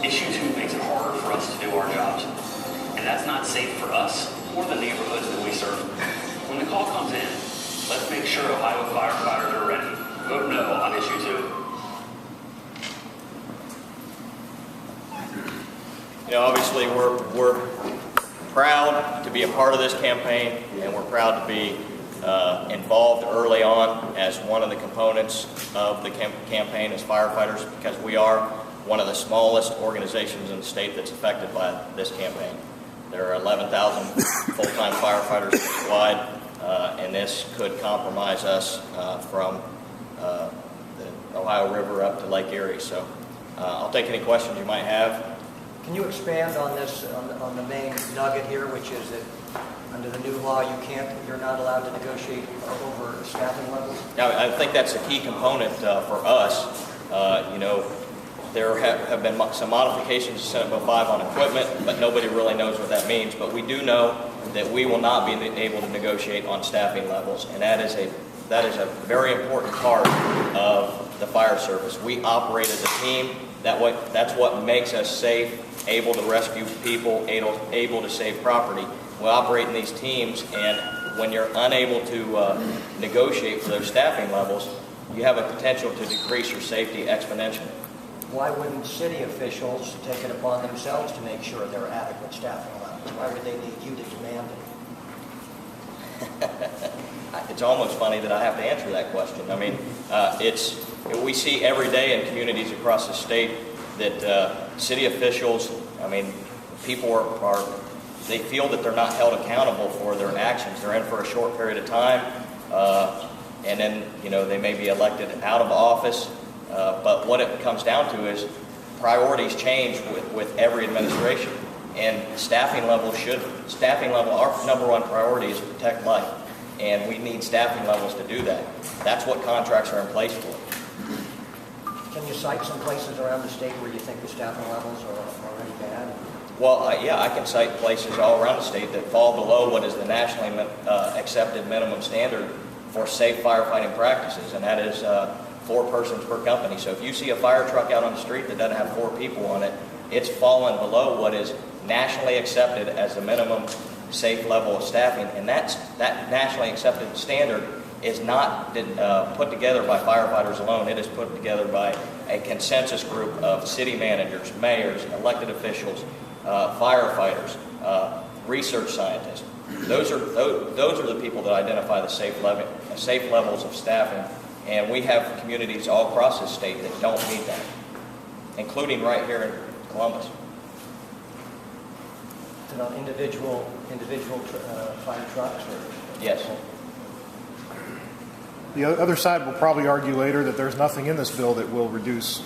Issue 2 makes it harder for us to do our jobs. And that's not safe for us or the neighborhoods that we serve. When the call comes in, let's make sure Ohio firefighters are ready. Vote no on issue 2. You know, obviously we're proud to be a part of this campaign, and we're proud to be involved early on as one of the components of the campaign as firefighters, because we are one of the smallest organizations in the state that's affected by this campaign. There are 11,000 full-time firefighters statewide, and this could compromise us from the Ohio River up to Lake Erie. So I'll take any questions you might have. Can you expand on this, on the main nugget here, which is that under the new law you're not allowed to negotiate over staffing levels? Now, I think that's a key component for us. You know, there have been some modifications to Senate Bill 5 on equipment, but nobody really knows what that means. But we do know that we will not be able to negotiate on staffing levels, and that is a very important part of the fire service. We operate as a team. That's what makes us safe, able to rescue people, able to save property. We operate in these teams, and when you're unable to negotiate for those staffing levels, you have a potential to decrease your safety exponentially. Why wouldn't city officials take it upon themselves to make sure there are adequate staffing levels? Why would they need you to demand it? It's almost funny that I have to answer that question. I mean, we see every day in communities across the state that city officials, I mean, people they feel that they're not held accountable for their actions. They're in for a short period of time, and then, you know, they may be elected out of office. But what it comes down to is priorities change with every administration, and staffing level, our number one priority is to protect life, and we need staffing levels to do that. That's what contracts are in place for. Can you cite some places around the state where you think the staffing levels are already bad? Well, yeah, I can cite places all around the state that fall below what is the nationally accepted minimum standard for safe firefighting practices, and that is 4 persons per company. So if you see a fire truck out on the street that doesn't have 4 people on it, it's fallen below what is nationally accepted as the minimum safe level of staffing, and that nationally accepted standard is not put together by firefighters alone. It is put together by a consensus group of city managers, mayors, elected officials, firefighters, research scientists. Those are the people that identify the safe levels of staffing, and we have communities all across the state that don't meet that, including right here in Columbus. Is it on individual fire trucks? Or? Yes. The other side will probably argue later that there's nothing in this bill that will reduce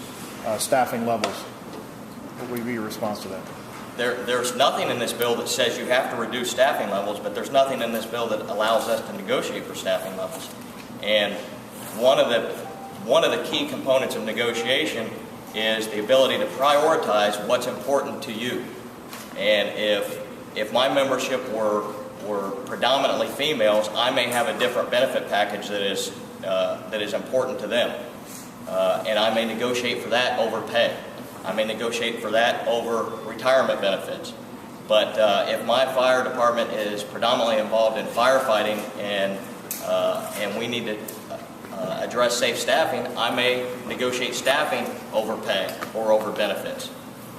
staffing levels. What would be your response to that? There's nothing in this bill that says you have to reduce staffing levels, but there's nothing in this bill that allows us to negotiate for staffing levels. And one of the key components of negotiation is the ability to prioritize what's important to you. And if my membership were predominantly females, I may have a different benefit package that is important to them, and I may negotiate for that over pay. I may negotiate for that over retirement benefits. But if my fire department is predominantly involved in firefighting and we need to address safe staffing, I may negotiate staffing over pay or over benefits.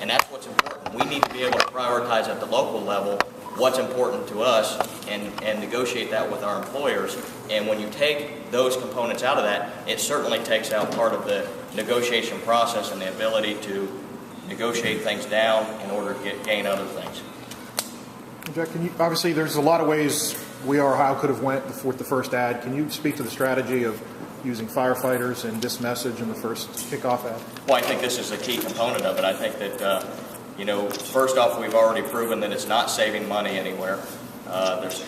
And that's what's important. We need to be able to prioritize at the local level what's important to us and negotiate that with our employers. And when you take those components out of that, it certainly takes out part of the negotiation process and the ability to negotiate things down in order to gain other things. Jack, obviously there's a lot of ways We Are Ohio could have went with the first ad. Can you speak to the strategy of using firefighters and this message in the first kickoff ad? Well, I think this is a key component of it. I think that, first off, we've already proven that it's not saving money anywhere.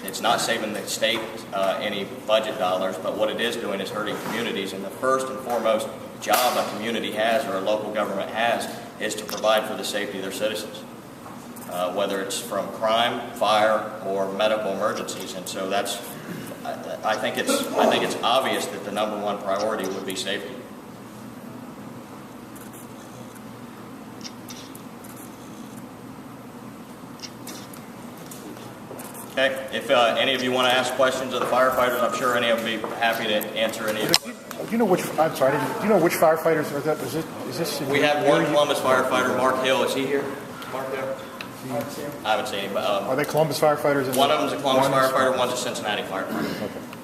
It's not saving the state any budget dollars, but what it is doing is hurting communities. And the first and foremost job a community has or a local government has is to provide for the safety of their citizens, whether it's from crime, fire, or medical emergencies. And so I think it's obvious that the number one priority would be safety. Okay, if any of you want to ask questions of the firefighters, I'm sure any of them will be happy to answer any of them. Do you know which? I'm sorry. Do you know which firefighters are that? Is this? We have one Columbus firefighter, Mark Hill. Is he here? Mark Hill? I haven't seen him. But, Are they Columbus firefighters? One of them's a Columbus firefighter. One's a Cincinnati firefighter. Okay.